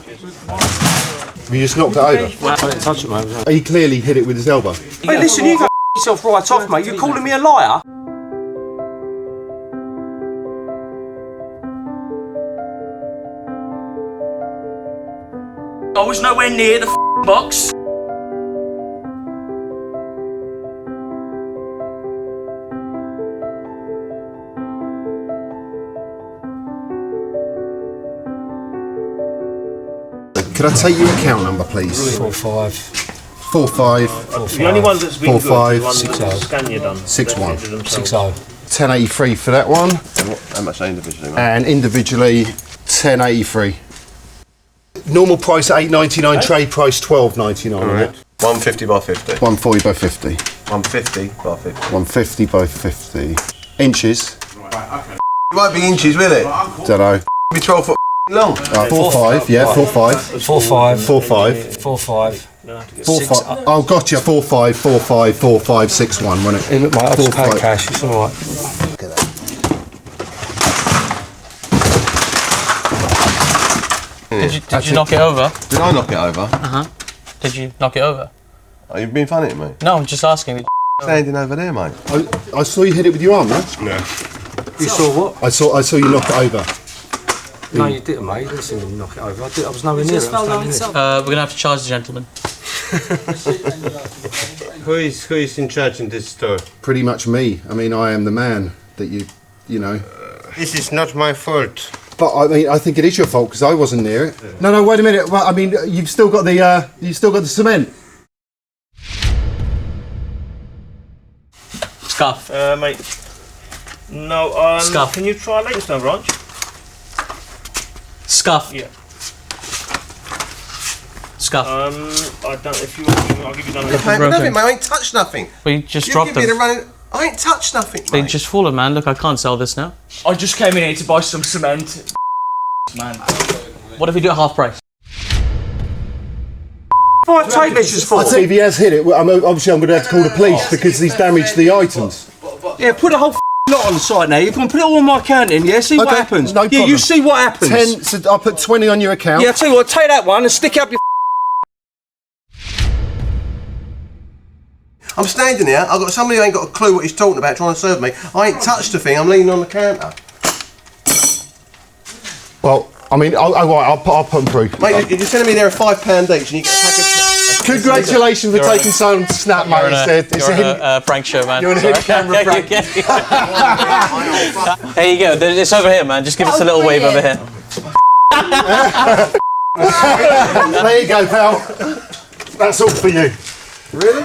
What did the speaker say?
You just knocked it over? Well, I didn't touch it, mate. He clearly hit it with his elbow. Hey, listen, you go yourself right off, mate. You're calling me a liar? I was nowhere near the box. Could I take your account number, please? 45. 45. The only one that's been 45. good, the one 60. that scan you done. 61. 60. 1083 for that one. How much individually, mate? And individually, 1083. Normal price at $8.99, trade price $12.99. Right. 150 by 50. 140 by 50. 150 by 50. 150 by 50. Inches. It won't be inches, will it? Don't know. Be 12 foot long. 4.5, yeah, 4.5. 4.5. 4.5. 4.5. 4.5. Oh, gotcha. 4.5, 4.5, 4.5, 6.1, wasn't it? Hey, look, mate, I just paid 4.5. cash. It's all right. Look at that. Did you knock it over? Did I knock it over? Did you knock it over? Are you being funny at me? No, I'm just asking. Standing over there, mate. I saw you hit it with your arm, no? No. You saw what? I saw you knock it over. No, you didn't, mate. You didn't see me knock it over. I was nowhere near it. We're gonna have to charge the gentleman. Who is in charge in this store? Pretty much me. I mean, I am the man that you know. This is not my fault. But I mean, I think it is your fault because I wasn't near it. No, wait a minute. Well, I mean, you've still got the cement. Scuff. Mate. No, Scuff. Can you try Leytonstone branch? Scuff. Yeah. Scuff. I don't, if you want, I'll give you none. Nothing, mate. I ain't touched nothing. We just You dropped give me them. the running. I ain't touched nothing, They mate. just fallen, man. Look, I can't sell this now. I just came in here to buy some cement. Man. What if we do it half price? What tape measures for? I'd say if he has hit it, well, obviously I'm going to have to call the police because he's damaged the items. Yeah, put a whole lot on the site now. You can put it all on my account in, yeah? See what Okay, happens. no Yeah, problem. you see what happens. 10, so I'll put 20 on your account. Yeah, I tell you what, take that one and stick up your I'm standing here. I've got somebody who ain't got a clue what he's talking about trying to serve me. I ain't touched the thing. I'm leaning on the counter. Well, I mean, I'll put them through. Mate, you're telling me they're a £5 each and you get a pack of... Congratulations for taking some snap, mate. You're on a prank show, man. You're on a hidden camera prank. There you go. It's over here, man. Just give us a little wave over here. There you go, pal. That's all for you. Really?